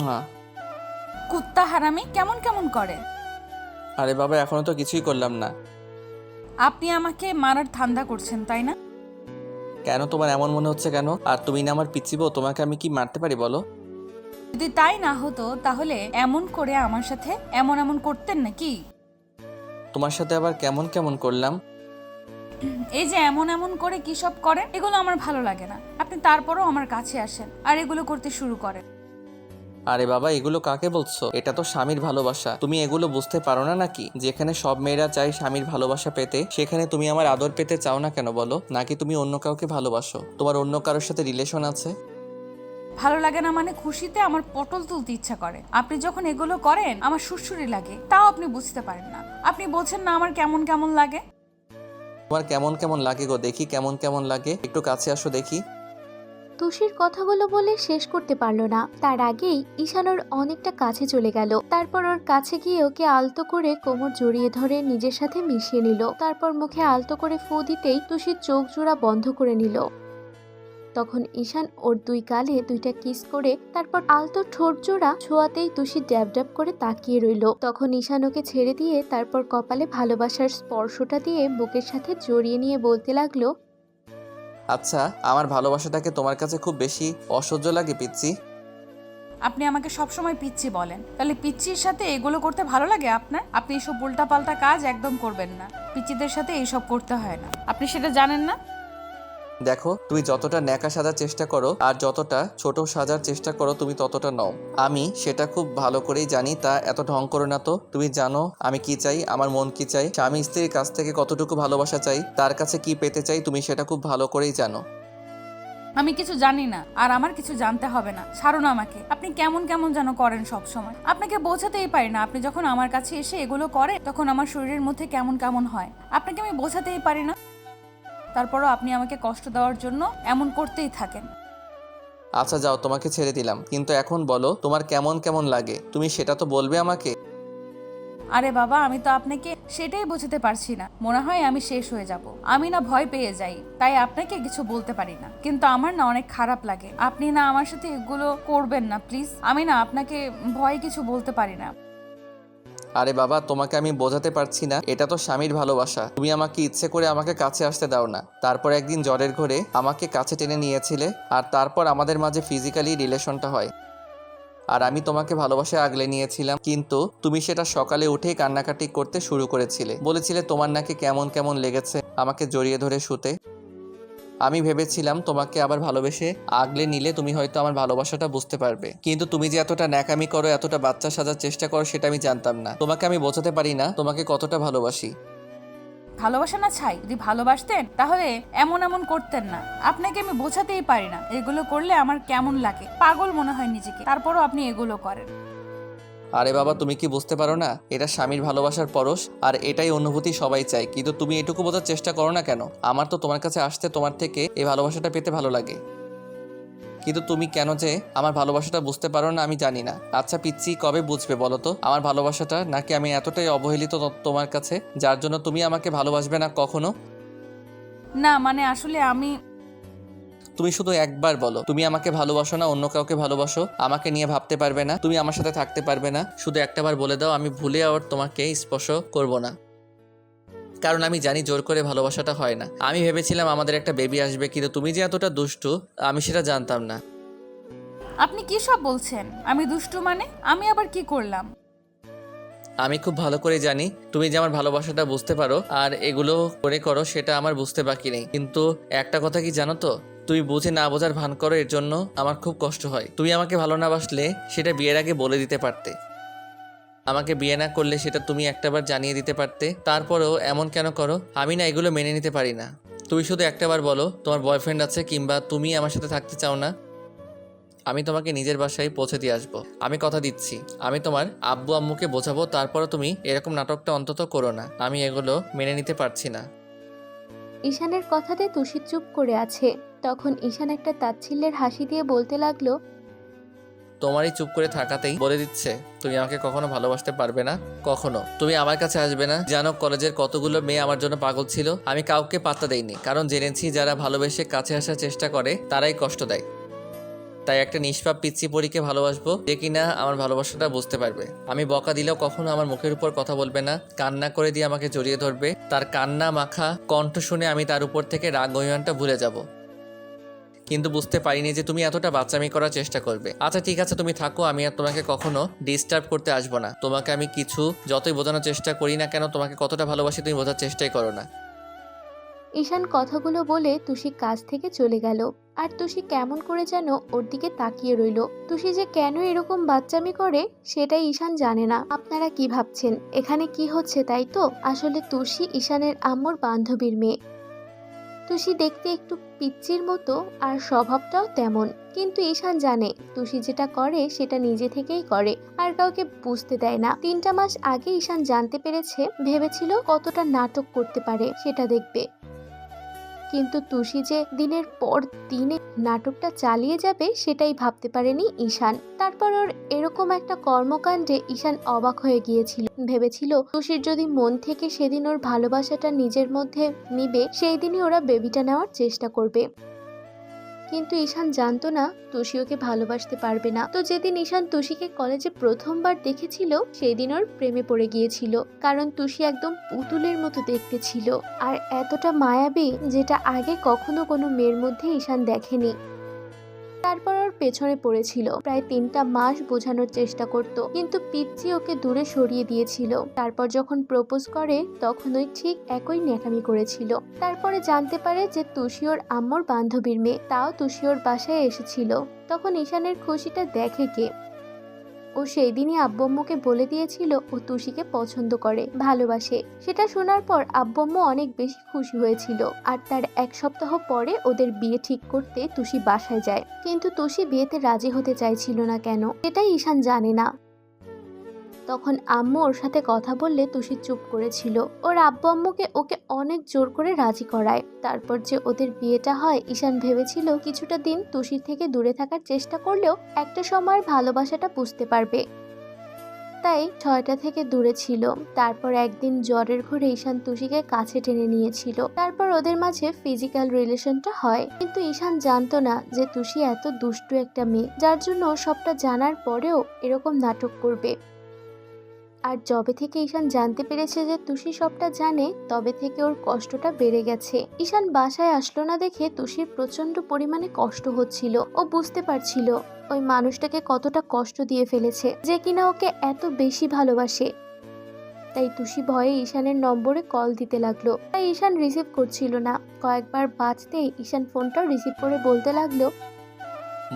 হ্যাঁ। কুত্তা হারামি কেমন কেমন করে। আরে বাবা, এখনো তো কিছুই করলাম না। আপনি আমাকে মারার ধান্দা করছেন তাই না? কেন, তোমার এমন মনে হচ্ছে কেন? আর তুমি না আমার পিচ্চি বউ, তোমাকে আমি কি মারতে পারি বলো? যদি তাই না হতো তাহলে এমন করে আমার সাথে এমন এমন করতেন নাকি? তোমার সাথে আবার কেমন কেমন করলাম? এই যে এমন এমন করে কি সব করেন, এগুলো আমার ভালো লাগে না। আপনি তারপরও আমার কাছে আসেন আর এগুলো করতে শুরু করেন। আরে বাবা, এগুলো কাকে বলছো? এটা তো স্বামীর ভালোবাসা। তুমি এগুলো বুঝতে পারো না নাকি? যেখানে সব মেয়েরা চায় স্বামীর ভালোবাসা পেতে, সেখানে তুমি আমার আদর পেতে চাও না কেন বলো? নাকি তুমি অন্য কাউকে ভালোবাসো? তোমার অন্য কারোর সাথে রিলেশন আছে? ভালো লাগে না মানে খুশিতে আমার পটল তুলতে ইচ্ছা করে। আপনি যখন এগুলো করেন আমার সুরসুরি লাগে, তাও আপনি বুঝতে পারেন না। আপনি বোঝেন না আমার কেমন কেমন লাগে। তোমার কেমন কেমন লাগে গো? দেখি কেমন কেমন লাগে, একটু কাছে আসো দেখি। তুষির কথাগুলো বলে শেষ করতে পারল না, তার আগেই ঈশান ওর অনেকটা কাছে চলে গেল। তারপর ওর কাছে গিয়ে ওকে আলতো করে কোমর জড়িয়ে ধরে নিজের সাথে মিশিয়ে নিল। তারপর মুখে আলতো করে ফু দিতেই তুষির চোখ জোড়া বন্ধ করে নিল। তখন ঈশান ওর দুই গালে দুইটা কিস করে তারপর আলতো ঠোঁট জোড়া ছোঁয়াতেই তুষি ড্যাব ড্যাব করে তাকিয়ে রইল। তখন ঈশান ওকে ছেড়ে দিয়ে তারপর কপালে ভালোবাসার স্পর্শটা দিয়ে বুকের সাথে জড়িয়ে নিয়ে বলতে লাগলো, আচ্ছা, আমার ভালোবাসাটাকে তোমার কাছে খুব বেশি অসহ্য লাগে পিচ্চি? আপনি আমাকে সবসময় পিচ্ছি বলেন, তাহলে পিচ্চির সাথে এগুলো করতে ভালো লাগে আপনার? আপনি এইসব উল্টাপাল্টা কাজ একদম করবেন না। পিচ্চিদের সাথে এইসব করতে হয় না, আপনি সেটা জানেন না। দেখো, তুমি যতটা ন্যাকা সাজার চেষ্টা করো আর যতটা ছোট সাজার চেষ্টা করো, তুমি ততটা নও। আমি সেটা খুব ভালো করেই জানি, তা এত ঢং করো না তো। তুমি জানো আমি কি চাই, আমার মন কি চাই, স্বামী স্ত্রীর কাছ থেকে কতটুকু ভালোবাসা চাই, তার কাছে কি পেতে চাই, তুমি সেটা খুব ভালো করেই জানো। আমি কিছু জানি না আর আমার কিছু জানতে হবে না, ছাড়ুন আমাকে। আপনি কেমন কেমন যেন করেন সব সময়, আপনাকে বোঝাতেই পারি না। আপনি যখন আমার কাছে এসে এগুলো করে তখন আমার শরীরের মধ্যে কেমন কেমন হয়, আপনাকে আমি বোঝাতেই পারি না। তারপরও আপনি আমাকে কষ্ট দেওয়ার জন্য এমন করতেই থাকেন। আচ্ছা যাও, তোমাকে ছেড়ে দিলাম, কিন্তু এখন বলো তোমার কেমন কেমন লাগে, তুমি সেটা তো বলবে আমাকে। আরে বাবা, আমি তো আপনাকে সেটাই বোঝাতে পারছি না। মনে হয় আমি শেষ হয়ে যাব, আমি না ভয় পেয়ে যাই, তাই আপনাকে কিছু বলতে পারি না। কিন্তু আমার না অনেক খারাপ লাগে, আপনি না আমার সাথে এগুলো করবেন না প্লিজ। আমি না আপনাকে ভয় কিছু বলতে পারি না। আরে বাবা, তোমাকে আমি বোঝাতে পারছি না, এটা তো স্বামীর ভালোবাসা। তুমি আমাকে ইচ্ছে করে আমাকে কাছে আসতে দাও না, তারপর একদিন জ্বরের ঘরে আমাকে কাছে টেনে নিয়েছিলে, আর তারপর আমাদের মাঝে ফিজিক্যালি রিলেশনটা হয়। আর আমি তোমাকে ভালোবাসায় আগলে নিয়েছিলাম, কিন্তু তুমি সেটা সকালে উঠেই কান্নাকাটি করতে শুরু করেছিলে। বলেছিলে তোমার নাকি কেমন কেমন লেগেছে আমাকে জড়িয়ে ধরে শুতে। আমি ভেবেছিলাম তোমাকে আবার ভালোবেসে আগলে নিলে তুমি হয়তো আমার ভালোবাসাটা বুঝতে পারবে, কিন্তু তুমি যে এতটা ন্যাকামি করো, এতটা বাচ্চা সাজার চেষ্টা করো, সেটা আমি জানতাম না। তোমাকে আমি বোঝাতে পারি না তোমাকে কতটা ভালোবাসি। ভালোবাসা না ছাই, যদি ভালোবাসতেন তাহলে এমন এমন করতেন না। আপনাকে আমি বোঝাতেই পারি না এগুলো করলে আমার কেমন লাগে, পাগল মনে হয় নিজেকে, তারপরও আপনি এগুলো করেন। আরে বাবা, তুমি কি বুঝতে পারো না এটা স্বামীর ভালোবাসার পরশ, আর এটাই অনুভূতি সবাই চায়, কিন্তু তুমি এটুকু বোঝার চেষ্টা করো না কেন? আমার তো তোমার কাছে আসতে, তোমার থেকে এই ভালোবাসাটা পেতে ভালো লাগে, কিন্তু তুমি কেন যে আমার ভালোবাসাটা বুঝতে পারো না আমি জানি না। আচ্ছা পিচ্চি, কবে বুঝবে বলো তো আমার ভালোবাসাটা? নাকি আমি এতটাই অবহেলিত তোমার কাছে যার জন্য তুমি আমাকে ভালোবাসবে না কখনো? না মানে আসলে আমি তুমি শুধু একবার বলো তুমি আমাকে ভালোবাসো না অন্য কাউকে ভালোবাসো, আমাকে নিয়ে ভাবতে পারবে না, তুমি আমার সাথে থাকতে পারবে না। শুধু একটাবার বলে দাও, আমি ভুলে আর তোমাকে স্পর্শ করব না। কারণ আমি জানি জোর করে ভালোবাসাটা হয় না। আমি ভেবেছিলাম আমাদের একটা বেবি আসবে, কিন্তু তুমি যে এতটা দুষ্টু আমি সেটা জানতাম না। আপনি কি সব বলছেন? আমি দুষ্টু মানে আমি আবার কি করলাম? আমি খুব ভালো করে জানি তুমি যে আমার ভালোবাসাটা বুঝতে পারো আর এগুলো করে করো, সেটা আমার বুঝতে বাকি নেই। কিন্তু একটা কথা কি জানো তো, তুমি বুঝে না বোঝার ভান করো, এর জন্য আমার খুব কষ্ট হয়। তুমি আমাকে ভালো না বাসলে সেটা বিয়ের আগে বলে দিতে পারতে, আমাকে বিয়ে না করলে সেটা তুমি একটাবার জানিয়ে দিতে পারতে। তারপরেও এমন কেন করো? আমি না এগুলো মেনে নিতে পারি না। তুমি শুধু একটাবার বলো তোমার বয়ফ্রেন্ড আছে কিংবা তুমি আমার সাথে থাকতে চাও না, আমি তোমাকে নিজের বাসায় পৌঁছে দিয়ে আসবো। আমি কথা দিচ্ছি, আমি তোমার আব্বু আম্মুকে বোঝাবো, তারপরও তুমি এরকম নাটকটা অন্তত করো না। আমি এগুলো মেনে নিতে পারছি না। ঈশানের কথাতে তুষি চুপ করে আছে। তখন ঈশান একটা তাচ্ছিল্যের হাসি দিয়ে বলতে লাগলো, তোমারই চুপ করে থাকাতেই বলে দিচ্ছে তুমি আমাকে কখনো ভালোবাসতে পারবে না, কখনো তুমি আমার কাছে আসবে না। জানো কলেজের কতগুলো মেয়ে আমার জন্য পাগল ছিল, আমি কাউকে পাত্তা দেইনি, কারণ জেনেছি যারা ভালোবেসে কাছে আসার চেষ্টা করে তারাই কষ্ট দেয়। তাই একটা নিষ্পাপ পিচ্চি পরীকে ভালোবাসবো যে কিনা আমার ভালোবাসাটা বুঝতে পারবে। আমি বকা দিলেও কখনো আমার মুখের উপর কথা বলবে না, কান্না করে দিয়ে আমাকে জড়িয়ে ধরবে। তার কান্না মাখা কণ্ঠ শুনে আমি তার উপর থেকে রাগ অভিমানটা ভুলে যাব। কিন্তু বুঝতে পারিনি যে তুমি এতটা বাচ্চামি করার চেষ্টা করবে। আচ্ছা ঠিক আছে, তুমি থাকো, আমি আর তোমাকে কখনো ডিস্টার্ব করতে আসবো না। তোমাকে আমি কিছু যতই বোঝানোর চেষ্টা করি না কেন, তোমাকে কতটা ভালোবাসি তুমি বোঝার চেষ্টাই করো না। ঈশান কথাগুলো বলে তুষি কাছ থেকে চলে গেল। আর তুষি কেমন করে যেন ওর দিকে তাকিয়ে রইল। তুষি যে কেন এরকম বাচ্চামি করে সেটাই ঈশান জানে না। আপনারা কি ভাবছেন এখানে কি হচ্ছে, তাই তো? আসলে তুষি ঈশানের আম্মুর বান্ধবীর মেয়ে। তুষি দেখতে একটু পিচ্চির মতো আর স্বভাবটাও তেমন, কিন্তু ঈশান জানে তুষি যেটা করে সেটা নিজে থেকেই করে আর কাউকে বুঝতে দেয় না। 3টা মাস আগে ঈশান জানতে পেরেছে, ভেবেছিল কতটা নাটক করতে পারে সেটা দেখবে, কিন্তু তুষি যে দিনের পর দিনে নাটকটা চালিয়ে যাবে সেটাই ভাবতে পারেনি ঈশান। তারপর ওর এরকম একটা কর্মকাণ্ডে ঈশান অবাক হয়ে গিয়েছিল। ভেবেছিল তুষির যদি মন থেকে সেদিন ওর ভালোবাসাটা নিজের মধ্যে নিবে, সেই দিনই ওরা বেবিটা নেওয়ার চেষ্টা করবে। কিন্তু ঈশান জানতো না তুষি ওকে ভালোবাসতে পারবে না। তো যেদিন ঈশান তুষিকে কলেজে প্রথমবার দেখেছিল সেই দিন ওর প্রেমে পড়ে গিয়েছিল, কারণ তুষি একদম পুতুলের মতো দেখতে ছিল আর এতটা মায়াবী যেটা আগে কখনো কোনো মেয়ের মধ্যে ঈশান দেখেনি। তারপর ওর পেছনে পড়েছিল, প্রায় 3টা মাস বোঝানোর চেষ্টা করত, কিন্তু পিচ্চি ওকে দূরে সরিয়ে দিয়েছিল। তারপর যখন প্রপোজ করে তখন ওই ঠিক একই ন্যাকামি করেছিল। তারপরে জানতে পারে যে তুষি ওর আম্মুর বান্ধবীর মেয়ে, তাও তুষি ওর বাসায় এসেছিল। তখন ঈশানের খুশিটা দেখে কে? ও সেই দিনই আব্বু আম্মুকে বলে দিয়েছিল ও তুষিকে পছন্দ করে, ভালোবাসে। সেটা শোনার পর আব্বু আম্মু অনেক বেশি খুশি হয়েছিল। আর তার 1 সপ্তাহ পরে ওদের বিয়ে ঠিক করতে তুষি বাসায় যায়, কিন্তু তুষি বিয়েতে রাজি হতে চাইছিল না কেন সেটাই ঈশান জানে না। তখন আম্মু ওর সাথে কথা বললে তুষি চুপ করেছিল। ওর আব্বু আম্মুকে ওকে অনেক জোর করে রাজি করায়। তারপর যে ওদের বিয়েটা হয়, ঈশান ভেবেছিল কিছুটা দিন তুষির থেকে দূরে থাকার চেষ্টা করলেও একটা সময় ভালোবাসাটা বুঝতে পারবে, তাই 6টা থেকে দূরে ছিল। তারপর একদিন জ্বরের ঘরে ঈশান তুষিকে কাছে টেনে নিয়েছিল। তারপর ওদের মাঝে ফিজিক্যাল রিলেশনটা হয়, কিন্তু ঈশান জানতো না যে তুষি এত দুষ্টু একটা মেয়ে, যার জন্য সবটা জানার পরেও এরকম নাটক করবে। আর যবে থেকে ঈশান জানতে পেরেছে যে তুষি সবটা জানে, তবে থেকে ওর কষ্টটা বেড়ে গেছে। ঈশান বাসায় আসলো না দেখে তুষির প্রচন্ড পরিমাণে কষ্ট হচ্ছিল। ও বুঝতে পারছিল ওই মানুষটাকে কতটা কষ্ট দিয়ে ফেলেছে, যে কিনা ওকে এত বেশি ভালোবাসে। তাই তুষি ভয়ে ঈশানের নম্বরে কল দিতে লাগলো, তাই ঈশান রিসিভ করছিল না। কয়েকবার বাজতেই ঈশান ফোনটা রিসিভ করে বলতে লাগলো,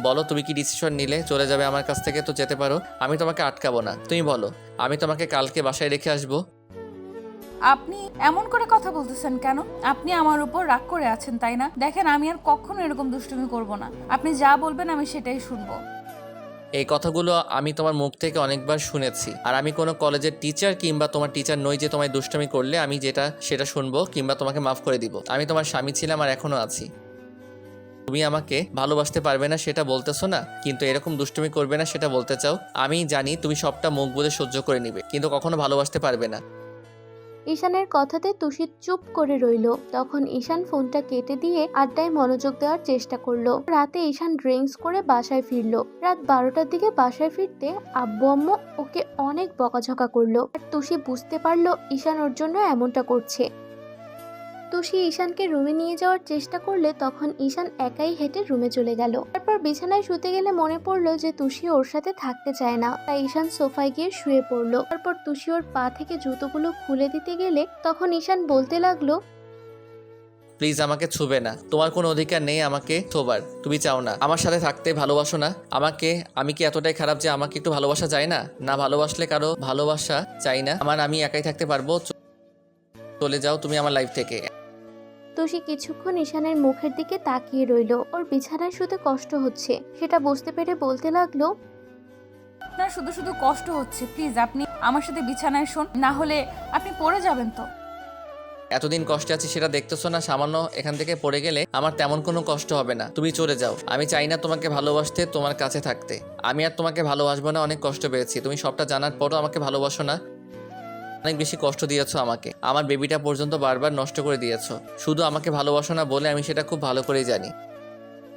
বলো তুমি কি ডিসিশন নিলে? চলে যাবে আমার কাছ থেকে? তো যেতে পারো, আমি তোমাকে আটকাবো না। তুমি বলো, আমি তোমাকে কালকে বাসায় রেখে আসবো। আপনি এমন করে কথা বলতেছেন কেন? আপনি আমার উপর রাগ করে আছেন তাই না? দেখেন, আমি আর কখনো এরকম দুষ্টুমি করব না। আপনি যা বলবেন আমি সেটাই শুনবো। এই কথাগুলো আমি তোমার মুখ থেকে অনেকবার শুনেছি, আর আমি কোনো কলেজের টিচার কিংবা তোমার টিচার নই যে তোমায় দুষ্টামি করলে আমি সেটা শুনবো কিংবা তোমাকে মাফ করে দিব। আমি তোমার স্বামী ছিলাম আর এখনো আছি। তুমি আমাকে ভালোবাসতে পারবে না সেটা বলতেছো না, কিন্তু এরকম দুষ্টুমি করবে না সেটা বলতে চাও। আমি জানি তুমি সবটা মুখ বুজে সহ্য করে নিবে, কিন্তু কখনো ভালোবাসতে পারবে না। ঈশানের কথাতে তুষি চুপ করে রইল। তখন ঈশান ফোনটা কেটে দিয়ে আড্ডায় মনোযোগ দেওয়ার চেষ্টা করলো। রাতে ঈশান ড্রিঙ্কস করে বাসায় ফিরলো। রাত 12টার দিকে বাসায় ফিরতে আব্বু আম্মু ওকে অনেক বকাঝকা করলো। আর তুষি বুঝতে পারলো ঈশান ওর জন্য এমনটা করছে। তুষি ঈশানকে রুমে নিয়ে যাওয়ার চেষ্টা করলে তখন ঈশান একাই হেঁটে রুমে চলে গেল। তারপর বিছানায় শুতে গেলে মনে পড়লো যে তুষি ওর সাথে থাকতে চায় না, তাই ঈশান সোফায় গিয়ে শুয়ে পড়লো। তারপর তুষি ওর পা থেকে জুতোগুলো খুলে দিতে গেলে তখন ঈশান বলতে লাগলো, প্লিজ আমাকে ছুবে না, তোমার কোনো অধিকার নেই আমাকে ছোবার। তুমি চাও না আমার সাথে থাকতে, ভালোবাসো না আমাকে। আমি কি এতটাই খারাপ যে আমাকে একটু ভালোবাসা যায় না? না ভালোবাসলে কারো ভালোবাসা চাই না আমার, আমি একাই থাকতে পারবো। চলে যাও তুমি আমার লাইফ থেকে। তুষি কিছুক্ষণ ঈশানের মুখের দিকে তাকিয়ে রইল। ওর বিছানায় শুতে কষ্ট হচ্ছে সেটা বুঝতে পেরে বলতে লাগলো, আপনার শুধু শুধু কষ্ট হচ্ছে, প্লিজ আপনি আমার সাথে বিছানায় শোন, না হলে আপনি পড়ে যাবেন তো। এতদিন কষ্টে আছি সেটা দেখতেছো না? সামান্য এখান থেকে পড়ে গেলে আমার তেমন কোনো কষ্ট হবে না। তুমি চলে যাও, আমি চাই না তোমাকে ভালোবাসতে, তোমার কাছে থাকতে। আমি আর তোমাকে ভালোবাসবো না, অনেক কষ্ট পেয়েছি। তুমি সবটা জানার পরও আমাকে ভালোবাসো না, অনেক বেশি কষ্ট দিয়েছো আমাকে। আমার বেবিটা পর্যন্ত বারবার নষ্ট করে দিয়েছো, শুধু আমাকে ভালোবাসো না বলে। আমি সেটা খুব ভালো করেই জানি।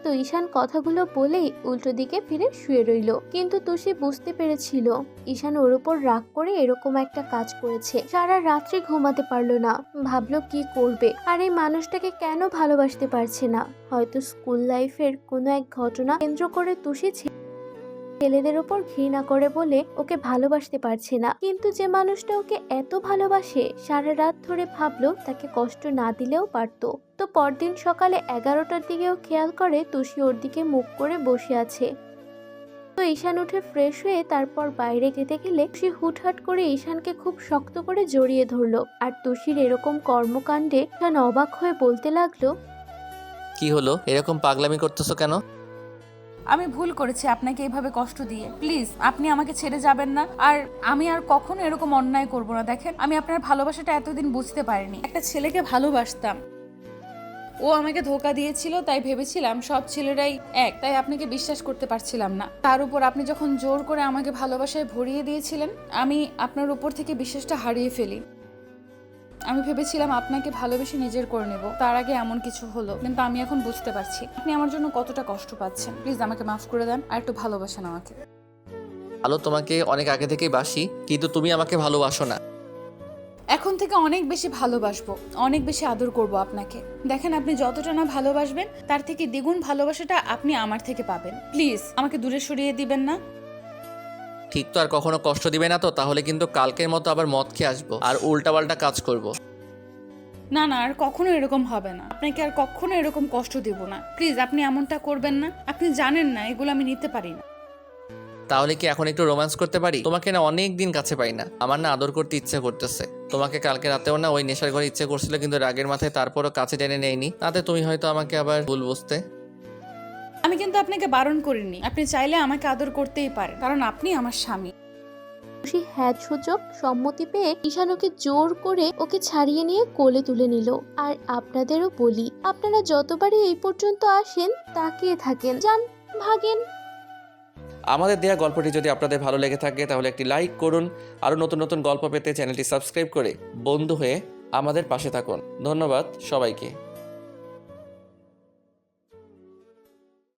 তো ঈশান কথাগুলো বলেই উল্টো দিকে ফিরে শুয়ে রইল। কিন্তু তুষি বুঝতে পেরেছিল ঈশান ওর উপর রাগ করে এরকম একটা কাজ করেছে। সারা রাত্রি ঘুমাতে পারলো না, ভাবলো কি করবে, আর এই মানুষটাকে কেন ভালোবাসতে পারছে না। হয়তো স্কুল লাইফের কোনো এক ঘটনা কেন্দ্র করে তুষি ছেলেদের ওপর ঘৃণা করে বলে ওকে ভালোবাসতে পারছে না। কিন্তু যে মানুষটা ওকে এত ভালোবাসে, সারা রাত ধরে ভাবলো তাকে কষ্ট না দিলেও পারতো। তো পরদিন সকালে 11টার দিকেও খেয়াল করে তুষি ওর দিকে মুখ করে বসে আছে। তো ঈশান উঠে ফ্রেশ হয়ে তারপর বাইরে যেতে গেলে তুষি হুটহাট করে ঈশানকে খুব শক্ত করে জড়িয়ে ধরলো। আর তুষির এরকম কর্মকাণ্ডে ঈশান অবাক হয়ে বলতে লাগলো, কি হলো, এরকম পাগলামি করতেছো কেন? আমি ভুল করেছি আপনাকে এভাবে কষ্ট দিয়ে। প্লিজ আপনি আমাকে ছেড়ে যাবেন না, আর আমি আর কখনো এরকম অন্যায় করব না। দেখেন, আমি আপনার ভালোবাসাটা এতদিন বুঝতে পারিনি। একটা ছেলেকে ভালোবাসতাম, ও আমাকে ধোকা দিয়েছিল, তাই ভেবেছিলাম সব ছেলেরাই এক, তাই আপনাকে বিশ্বাস করতে পারছিলাম না। তার উপর আপনি যখন জোর করে আমাকে ভালোবাসায় ভরিয়ে দিয়েছিলেন, আমি আপনার উপর থেকে বিশ্বাসটা হারিয়ে ফেলি। আমি ভেবেছিলাম আপনাকে ভালোবেসে নিজের করে নেব, তার আগে এমন কিছু হলো। কিন্তু আমি এখন বুঝতে পারছি আপনি আমার জন্য কতটা কষ্ট পাচ্ছেন। প্লিজ আমাকে মাফ করে দেন, আর একটু ভালোবাসেন আমাকে। ভালো, তোমাকে অনেক আগে থেকেই বাসি, কিন্তু তুমি আমাকে ভালোবাসো না। এখন থেকে অনেক বেশি ভালোবাসবো, অনেক বেশি আদর করব আপনাকে। দেখেন, আপনি যতটা না ভালোবাসবেন তার থেকে দ্বিগুণ ভালোবাসাটা আপনি আমার থেকে পাবেন। প্লিজ আমাকে দূরে সরিয়ে দিবেন না। ঠিক তো, আর কখনো কষ্ট দিবে না তো? তাহলে কিন্তু কালকের মতো আবার মদ খেয়ে আসবো আর উল্টাপাল্টা কাজ করব। না না, আর কখনো এরকম হবে না। আপনাকে আর কখনো এরকম কষ্ট দেব না। প্লিজ আপনি এমনটা করবেন না। আপনি জানেন না এগুলো আমি নিতে পারি না। তাহলে কি এখন একটু রোম্যান্স করতে পারি? তোমাকে না অনেক দিন কাছে পাই না, আমার না আদর করতে ইচ্ছে করতেছে। তোমাকে কালকে রাতেও না ওই নেশার ঘরে ইচ্ছে করছিল, কিন্তু রাগের মাথায় তারপরও কাছে টেনে নেয়নি। তাতে তুমি হয়তো আমাকে আবার ভুল বুঝতে। আমি কিন্তু আপনাকে বারণ করিনি, আপনি চাইলে আমাকে আদর করতেই পারেন, কারণ আপনি আমার স্বামী। তুষি হ্যাঁ সূচক সম্মতি পেয়ে ঈশান ওকে জোর করে ওকে ছাড়িয়ে নিয়ে কোলে তুলে নিল। আর আপনাদেরও বলি, আপনারা যতবারই এই পর্যন্ত আসেন তাকিয়ে থাকেন, যান ভাগেন। আমাদের দেয়া গল্পটি যদি আপনাদের ভালো লেগে থাকে তাহলে একটি লাইক করুন। আরও নতুন নতুন গল্প পেতে চ্যানেলটি সাবস্ক্রাইব করে বন্ধু হয়ে আমাদের পাশে থাকুন। ধন্যবাদ সবাইকে।